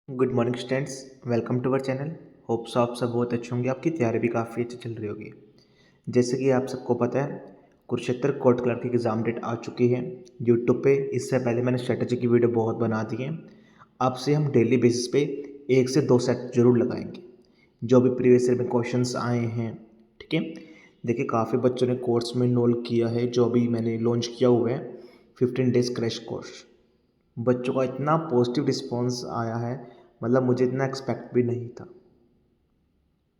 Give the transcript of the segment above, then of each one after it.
Good morning students, welcome to our channel. Hopes आप सब बहुत अच्छे होंगे, आपकी तैयारी भी काफ़ी अच्छी चल रही होगी। जैसे कि आप सबको पता है, कुरुक्षेत्र कोर्ट क्लर्क की एग्ज़ाम डेट आ चुकी है यूट्यूब पे। इससे पहले मैंने स्ट्रेटजी की वीडियो बहुत बना दी है। आपसे हम डेली बेसिस पे 1 से 2 सेट जरूर लगाएंगे, जो भी प्रीवियस ईयर में क्वेश्चंस आए हैं। ठीक है, देखिए काफ़ी बच्चों ने कोर्स में इनरोल किया है, जो अभी मैंने लॉन्च किया हुआ है 15 डेज क्रैश कोर्स। बच्चों का इतना पॉजिटिव रिस्पॉन्स आया है, मतलब मुझे इतना एक्सपेक्ट भी नहीं था।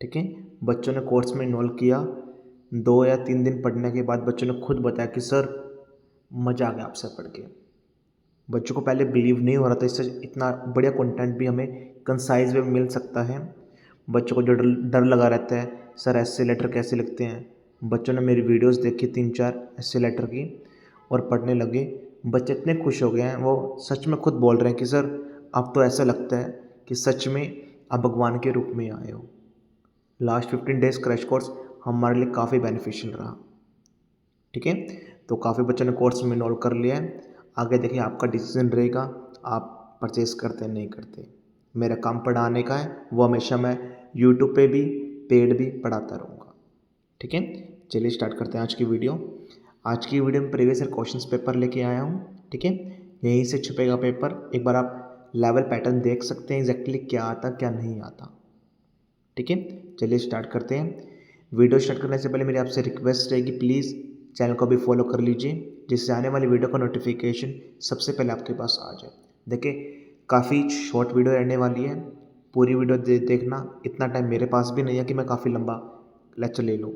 ठीक है, बच्चों ने कोर्स में इन्वॉल्व किया। 2 या 3 दिन पढ़ने के बाद बच्चों ने खुद बताया कि सर मज़ा आ गया आपसे पढ़ के। बच्चों को पहले बिलीव नहीं हो रहा था इससे इतना बढ़िया कंटेंट भी हमें कंसाइज में मिल सकता है। बच्चों को जो डर डर लगा रहता है, सर ऐसे लेटर कैसे लिखते हैं, बच्चों ने मेरी वीडियोस देखी 3-4 ऐसे लेटर की और पढ़ने लगे। बच्चे इतने खुश हो गए हैं, वो सच में खुद बोल रहे हैं कि सर अब तो ऐसा लगता है कि सच में आप भगवान के रूप में आए हो। लास्ट 15 डेज क्रैश कोर्स हमारे लिए काफ़ी बेनिफिशियल रहा। ठीक है, तो काफ़ी बच्चों ने कोर्स में इनरोल कर लिया है। आगे देखिए आपका डिसीजन रहेगा, आप परचेस करते हैं नहीं करते। मेरा काम पढ़ाने का है, वो हमेशा मैं यूट्यूब पे भी पेड भी पढ़ाता रहूँगा। ठीक है, चलिए स्टार्ट करते हैं आज की वीडियो। आज की वीडियो में प्रीवियस ईयर क्वेश्चंस पेपर लेके आया हूँ। ठीक है, यहीं से छुपेगा पेपर। एक बार आप लेवल पैटर्न देख सकते हैं एग्जैक्टली क्या आता क्या नहीं आता। ठीक है, चलिए स्टार्ट करते हैं। वीडियो स्टार्ट करने से पहले मेरी आपसे रिक्वेस्ट रहेगी, प्लीज़ चैनल को भी फॉलो कर लीजिए, जिससे आने वाली वीडियो का नोटिफिकेशन सबसे पहले आपके पास आ जाए। देखिए काफ़ी शॉर्ट वीडियो रहने वाली है, पूरी वीडियो देखना। इतना टाइम मेरे पास भी नहीं है कि मैं काफ़ी लंबा लेक्चर ले लूँ।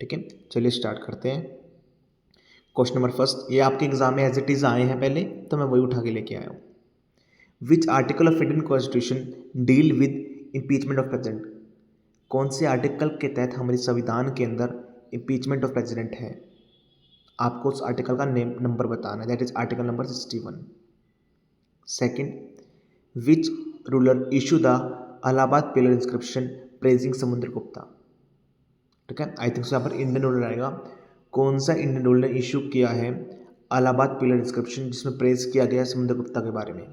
ठीक है, चलिए स्टार्ट करते हैं। क्वेश्चन नंबर फर्स्ट, ये आपके एग्जाम में एज इट इज़ आए हैं पहले, तो मैं वही उठा के लेके आया हूँ। Which article of Indian constitution deal with impeachment of president? कौन से आर्टिकल के तहत हमारे संविधान के अंदर इम्पीचमेंट ऑफ प्रेसिडेंट है? आपको उस आर्टिकल का नेम नंबर बताना है, that is article number 61। Second, which ruler issue the Allahabad pillar inscription praising Samudragupta? ठीक है, आई थिंक सो यहाँ पर इंडियन रूलर आएगा। कौन सा इंडियन रूलर ने इशू किया है अलाहाबाद पिलर इंस्क्रिप्शन, जिसमें प्रेज किया गया है समुद्रगुप्ता के बारे में?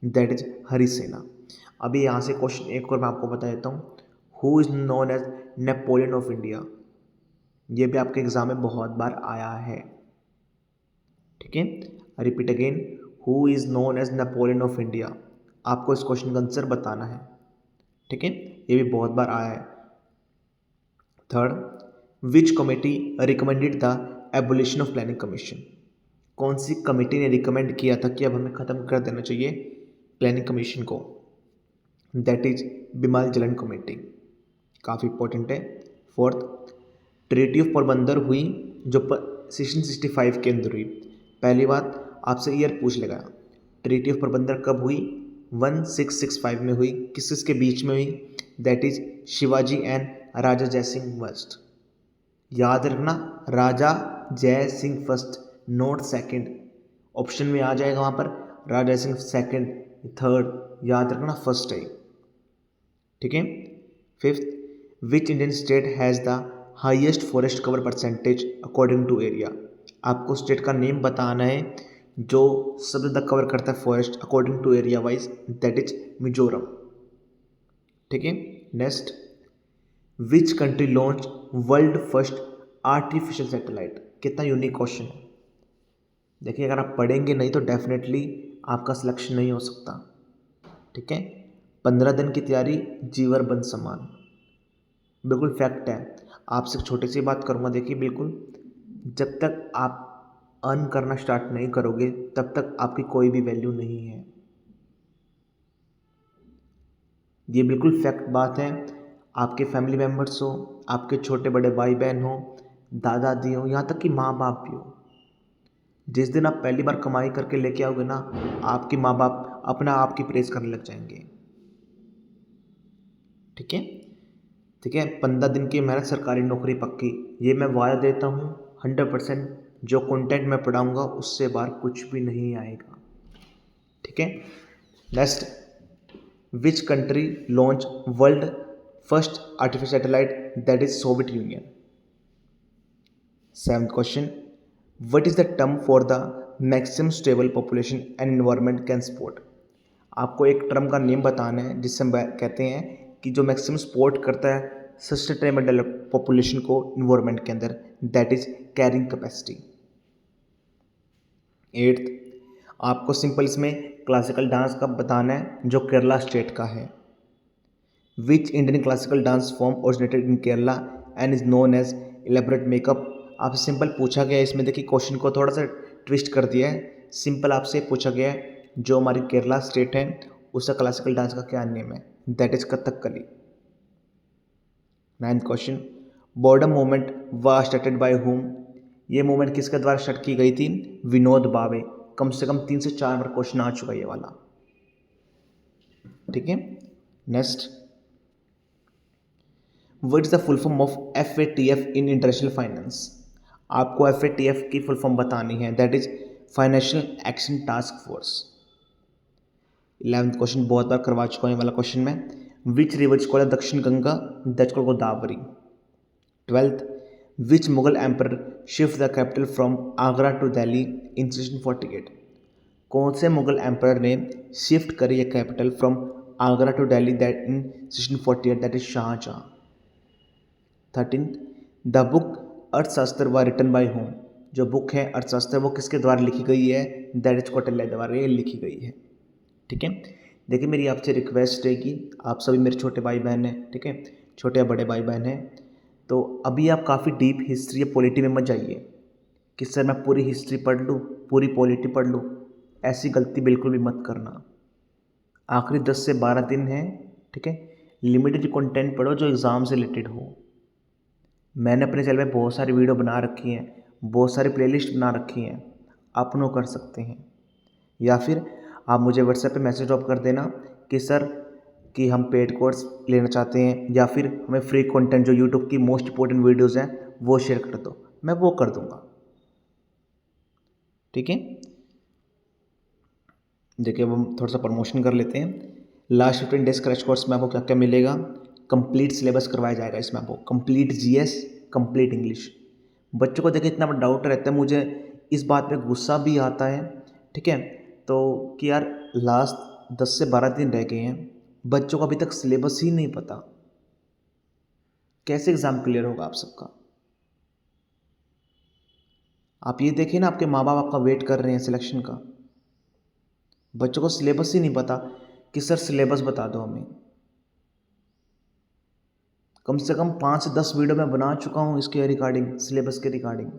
That is Harisena. अभी यहाँ से क्वेश्चन एक और मैं आपको बता देता हूँ। Who is known as Napoleon of India? ये भी आपके एग्जाम में बहुत बार आया है। ठीक है, repeat again, who is known as Napoleon of India? आपको इस क्वेश्चन का आंसर बताना है। ठीक है, ये भी बहुत बार आया है। Third, which committee recommended the abolition of planning commission? कौन सी कमेटी ने रिकमेंड किया था कि अब हमें ख़त्म कर देना चाहिए प्लानिंग कमीशन को? दैट इज बिमल जलन कमेटी। काफ़ी इंपॉर्टेंट है। फोर्थ, ट्रीटी ऑफ पोरबंदर हुई जो 1665 के अंदर हुई। पहली बात आपसे ईयर पूछ लेगा, ट्रीटी ऑफ पोरबंदर कब हुई? 1665 में हुई। किस किसके बीच में हुई? दैट इज शिवाजी एंड राजा जय सिंह फर्स्ट। याद रखना, राजा जय Singh first, note second. Option में आ जाएगा वहाँ पर राजा जय सिंह सेकंड, थर्ड, याद रखना फर्स्ट है। ठीक है। Fifth, which Indian state has the highest forest cover percentage according to area? आपको स्टेट का नेम बताना है जो सबसे ज़्यादा कवर करता है forest according to area wise, that is Mizoram. ठीक है, next, which country launch world first artificial satellite? कितना यूनिक क्वेश्चन है। देखिए अगर आप पढ़ेंगे नहीं तो डेफिनेटली आपका सिलेक्शन नहीं हो सकता। ठीक है, 15 दिन की तैयारी जीवर बंद समान, बिल्कुल फैक्ट है। आपसे एक छोटी सी बात करूँगा, देखिए बिल्कुल, जब तक आप अर्न करना स्टार्ट नहीं करोगे तब तक आपकी कोई भी वैल्यू नहीं है। ये बिल्कुल फैक्ट बात है। आपके फैमिली मेम्बर्स हो, आपके छोटे बड़े भाई बहन हो, दादा दादी हो, यहाँ तक कि माँ बाप भी हो, जिस दिन आप पहली बार कमाई करके लेके आओगे ना, आपके माँ बाप अपना आपकी प्रेस करने लग जाएंगे। ठीक है, ठीक है, 15 दिन की मेहनत, सरकारी नौकरी पक्की, ये मैं वादा देता हूँ 100%। जो कंटेंट मैं पढ़ाऊँगा उससे बाहर कुछ भी नहीं आएगा। ठीक है, next, which country launch world first artificial satellite? That is Soviet union. Seventh question, what is the term for the maximum stable population and environment can support? आपको एक टर्म का नेम बताना है जिससे हम कहते हैं कि जो मैक्सिमम सपोर्ट करता है सस्टेनेबल डेवलप पॉपुलेशन को इन्वायरमेंट के अंदर, that is carrying capacity. 8th, आपको सिंपल इसमें क्लासिकल डांस का बताना है जो केरला स्टेट का है। Which Indian classical dance form originated in Kerala and is known as elaborate makeup. आपसे सिंपल पूछा गया है, इसमें देखिए क्वेश्चन को थोड़ा सा ट्विस्ट कर दिया है। सिंपल आपसे पूछा गया है जो हमारी केरला स्टेट है उसका क्लासिकल डांस का क्या नेम है, that is Kathakali. 9th question, border movement was started by whom. ये मूवमेंट किसके द्वारा स्टार्ट की गई थी? विनोद भावे। कम से कम 3 से 4 बार क्वेश्चन आ चुका है ये वाला, ठीक है। Next, what is the full form of FATF in international finance. आपको FATF की फुल फॉर्म बतानी है, that is financial action task force. 11th question बहुत बार करवा चुका हूँ ये वाला क्वेश्चन में। Which river is called Dakshin Ganga, that called Godavari. 12th, which Mughal emperor shift the capital from Agra to Delhi in 1648। कौन से मुगल एम्पर ने शिफ्ट करी है capital from Agra to Delhi that in 1648, that is Shahjahan. 13th, the book Arthashastra was written by whom. जो book है अर्थशास्त्र वो किसके द्वारा लिखी गई है, दैट इज कौटिल्य द्वारा ये लिखी गई है, ठीक है। देखिए मेरी आपसे रिक्वेस्ट है कि आप सभी मेरे छोटे भाई बहन हैं, ठीक है, छोटे या बड़े भाई बहन हैं, तो अभी आप काफ़ी डीप हिस्ट्री या पॉलिटी में मत जाइए कि सर मैं पूरी हिस्ट्री पढ़ लूँ, पूरी पॉलिटी पढ़ लूँ। ऐसी गलती बिल्कुल भी मत करना। आखिरी 10 से 12 दिन हैं, ठीक है, लिमिटेड कंटेंट पढ़ो जो एग्ज़ाम से रिलेटेड हो। मैंने अपने चैनल में बहुत सारी वीडियो बना रखी हैं, बहुत सारी प्लेलिस्ट बना रखी हैं, आप उनको कर सकते हैं। या फिर आप मुझे व्हाट्सएप पे मैसेज ड्रॉप कर देना कि सर कि हम पेड कोर्स लेना चाहते हैं या फिर हमें फ्री कंटेंट जो यूट्यूब की मोस्ट इंपॉर्टेंट वीडियोज़ हैं वो शेयर कर दो, मैं वो कर दूंगा, ठीक है। देखिए अब हम थोड़ा सा प्रमोशन कर लेते हैं। लास्ट 15 डेज क्रैश कोर्स में आपको क्या क्या मिलेगा? कंप्लीट सिलेबस करवाया जाएगा इसमें आपको, कंप्लीट GS, कंप्लीट इंग्लिश। बच्चों को देखिए इतना बड़ा डाउट रहता है, मुझे इस बात पे गुस्सा भी आता है, ठीक है, तो कि यार लास्ट 10 से 12 दिन रह गए हैं, बच्चों को अभी तक सिलेबस ही नहीं पता, कैसे एग्ज़ाम क्लियर होगा आप सबका? आप ये देखिए ना, आपके माँ बाप आपका वेट कर रहे हैं सिलेक्शन का, बच्चों को सिलेबस ही नहीं पता कि सर सिलेबस बता दो हमें। कम से कम 5 से 10 वीडियो मैं बना चुका हूँ इसके रिगार्डिंग, सिलेबस के रिगार्डिंग,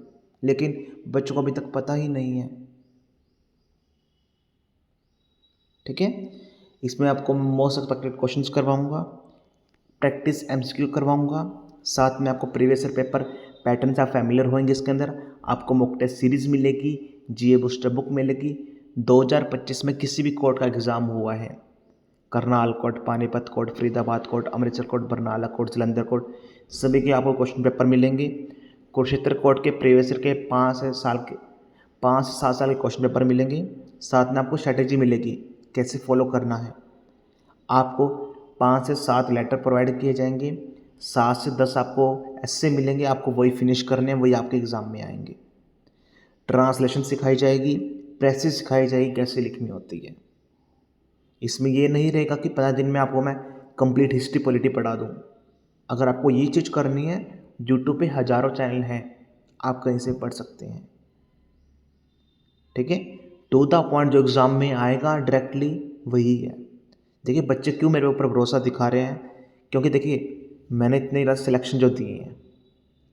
लेकिन बच्चों को अभी तक पता ही नहीं है, ठीक है। इसमें आपको मोस्ट एक्सपेक्टेड क्वेश्चंस करवाऊंगा, प्रैक्टिस MCQ करवाऊंगा, साथ में आपको प्रीवियस ईयर पेपर पैटर्न से आप फैमिलियर होंगे। इसके अंदर आपको मॉक टेस्ट सीरीज़ मिलेगी, GA बूस्टर बुक मिलेगी। 2025 में किसी भी कोर्ट का एग्ज़ाम हुआ है, Karnal court, Panipat court, Faridabad court, Amritsar court, Barnala court, Jalandhar court, सभी के आपको क्वेश्चन पेपर मिलेंगे। कुरुक्षेत्र कोर्ट के प्रीवियस ईयर के 5 से 7 साल के क्वेश्चन पेपर मिलेंगे। साथ में आपको स्ट्रैटेजी मिलेगी कैसे फॉलो करना है। आपको 5 से 7 लेटर प्रोवाइड किए जाएंगे, 7 से 10 आपको ऐसे मिलेंगे, आपको वही फिनिश करने हैं, वही आपके एग्ज़ाम में आएंगे। ट्रांसलेशन सिखाई जाएगी, प्रेसेस सिखाई जाएगी कैसे लिखनी होती है। इसमें ये नहीं रहेगा कि 15 दिन में आपको मैं कंप्लीट हिस्ट्री पॉलिटी पढ़ा दूँ। अगर आपको ये चीज़ करनी है, यूट्यूब पे हज़ारों चैनल हैं, आप कहीं से पढ़ सकते हैं, ठीक है। टू द पॉइंट जो एग्ज़ाम में आएगा डायरेक्टली वही है। देखिए बच्चे क्यों मेरे ऊपर भरोसा दिखा रहे हैं, क्योंकि देखिए मैंने इतने सिलेक्शन जो दिए हैं,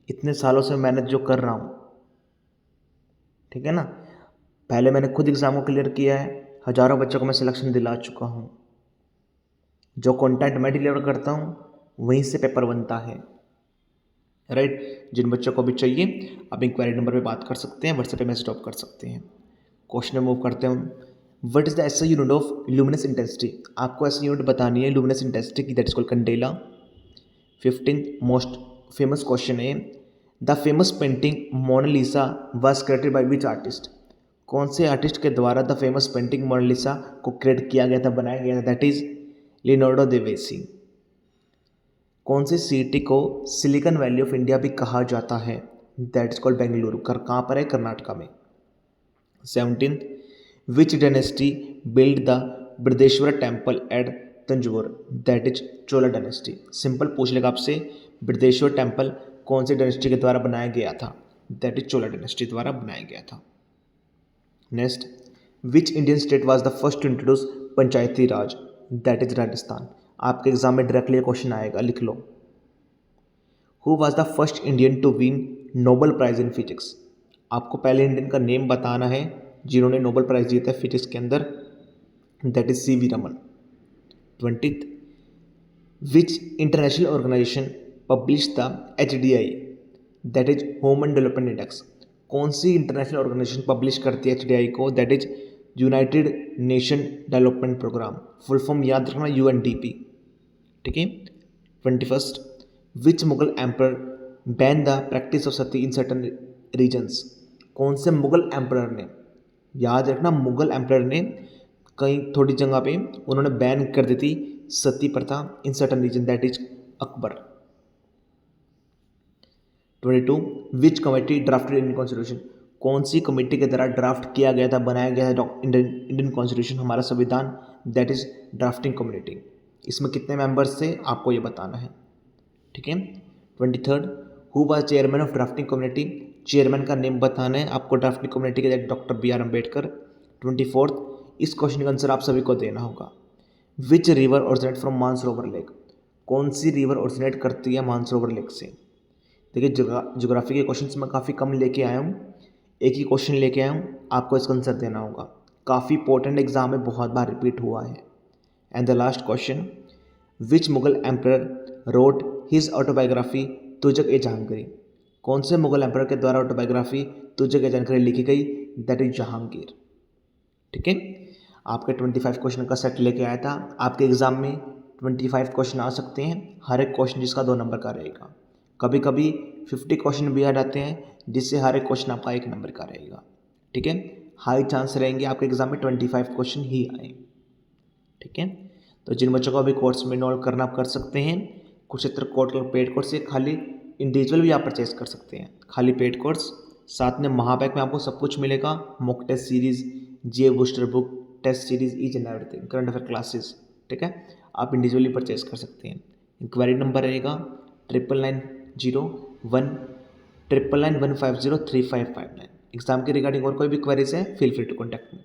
इतने सालों से मेहनत जो कर रहा हूँ, ठीक है ना। पहले मैंने खुद एग्ज़ाम को क्लियर किया है, हज़ारों बच्चों को मैं सिलेक्शन दिला चुका हूँ। जो कंटेंट मैं डिलीवर करता हूँ वहीं से पेपर बनता है, राइट। जिन बच्चों को भी चाहिए आप इंक्वायरी नंबर पे बात कर सकते हैं, व्हाट्सएप पे मैसेज ड्रॉप कर सकते हैं। क्वेश्चन में मूव करते हैं। What is the SI unit of luminous intensity. आपको SI यूनिट बतानी है ल्यूमिनस इंटेंसिटी की, that is called candela. 15th most famous question है, the famous painting Mona Lisa was created by which artist. कौन से आर्टिस्ट के द्वारा द फेमस पेंटिंग मोनालिसा को क्रिएट किया गया था, बनाया गया था, that is Leonardo da Vinci. कौन सी सिटी को सिलिकॉन वैली ऑफ इंडिया भी कहा जाता है, दैट इज कॉल्ड बेंगलुरु। कहाँ पर है? कर्नाटका में। 17th, which dynasty build the Brihadeshwara temple at Tanjore that is Chola dynasty. Simple पूछ लेगा आपसे, बृहदेश्वर टेम्पल कौन सी डायनेस्टी के द्वारा बनाया गया था, दैट इज चोला डायनेस्टी द्वारा बनाया गया था। Next, which Indian state was the first to introduce panchayati raj, that is Rajasthan. आपके एग्जाम में डायरेक्टली क्वेश्चन आएगा, लिख लो। Who was the first Indian to win Nobel prize in physics. आपको पहले इंडियन का नेम बताना है जिन्होंने नोबेल प्राइज जीता है फिजिक्स के अंदर, that is C V Raman. 20th, which international organisation publish the HDI, that is human development index. कौन सी इंटरनेशनल ऑर्गेनाइजेशन पब्लिश करती है HDI को, that is united nation development programme. Full form याद रखना, UNDP। ठीक है। 21st, which Mughal emperor ban the practice of sati in certain regions. कौन से मुगल एम्पर ने, याद रखना मुगल एम्पर ने कहीं थोड़ी जगह पे उन्होंने बैन कर दी थी सती प्रथा in certain region, that is Akbar. 22, which committee drafted Indian constitution. कौन सी कमेटी के द्वारा ड्राफ्ट किया गया था, बनाया गया था इंडियन कॉन्स्टिट्यूशन, हमारा संविधान, दैट इज ड्राफ्टिंग कम्युनिटी। इसमें कितने मेंबर्स थे आपको ये बताना है। ठीक है। 23rd, who was chairman of drafting community. Chairman का नेम बताना है आपको ड्राफ्टिंग कम्युनिटी के, डॉक्टर BR अम्बेडकर। 24th, इस क्वेश्चन का आंसर आप सभी को देना होगा। Which river originate from Mansarovar lake. कौन सी रिवर ओरिजिनेट करती है मानसरोवर लेक से। देखिए ज्योग्राफी के क्वेश्चन मैं काफ़ी कम लेके आया हूँ, एक ही क्वेश्चन लेके आया हूँ, आपको इसका आंसर देना होगा। काफ़ी इंपॉर्टेंट एग्जाम में बहुत बार रिपीट हुआ है। And the last question, which Mughal emperor wrote his autobiography Tuzuk e Jahangir. कौन से मुगल एम्पर के द्वारा ऑटोबायोग्राफी तुजक ए जहांगीर लिखी गई, दैट इज जहांगीर। ठीक है। आपके 25 क्वेश्चन का सेट लेके आया था। आपके एग्जाम में 25 क्वेश्चन आ सकते हैं, हर एक क्वेश्चन जिसका 2 नंबर का रहेगा। कभी कभी 50 क्वेश्चन भी आ जाते हैं जिससे हर एक क्वेश्चन आपका 1 नंबर का रहेगा। ठीक है। हाई चांस रहेंगे आपके एग्जाम में 25 क्वेश्चन ही आए। ठीक है। तो जिन बच्चों को अभी कोर्स में इनरोल करना आप कर सकते हैं, कुरुक्षेत्र कोर्स का पेड कोर्स है, खाली इंडिविजुअल भी आप परचेज कर सकते हैं, खाली पेड कोर्स। साथ में महापैक में आपको सब कुछ मिलेगा, mock test series, GA booster book, test series, each and everything, current affair classes. ठीक है। आप इंडिविजुअली परचेज कर सकते हैं। इंक्वायरी नंबर रहेगा 99901991503559। एग्जाम के रिगार्डिंग और कोई भी क्वेरीज है, feel free to contact me.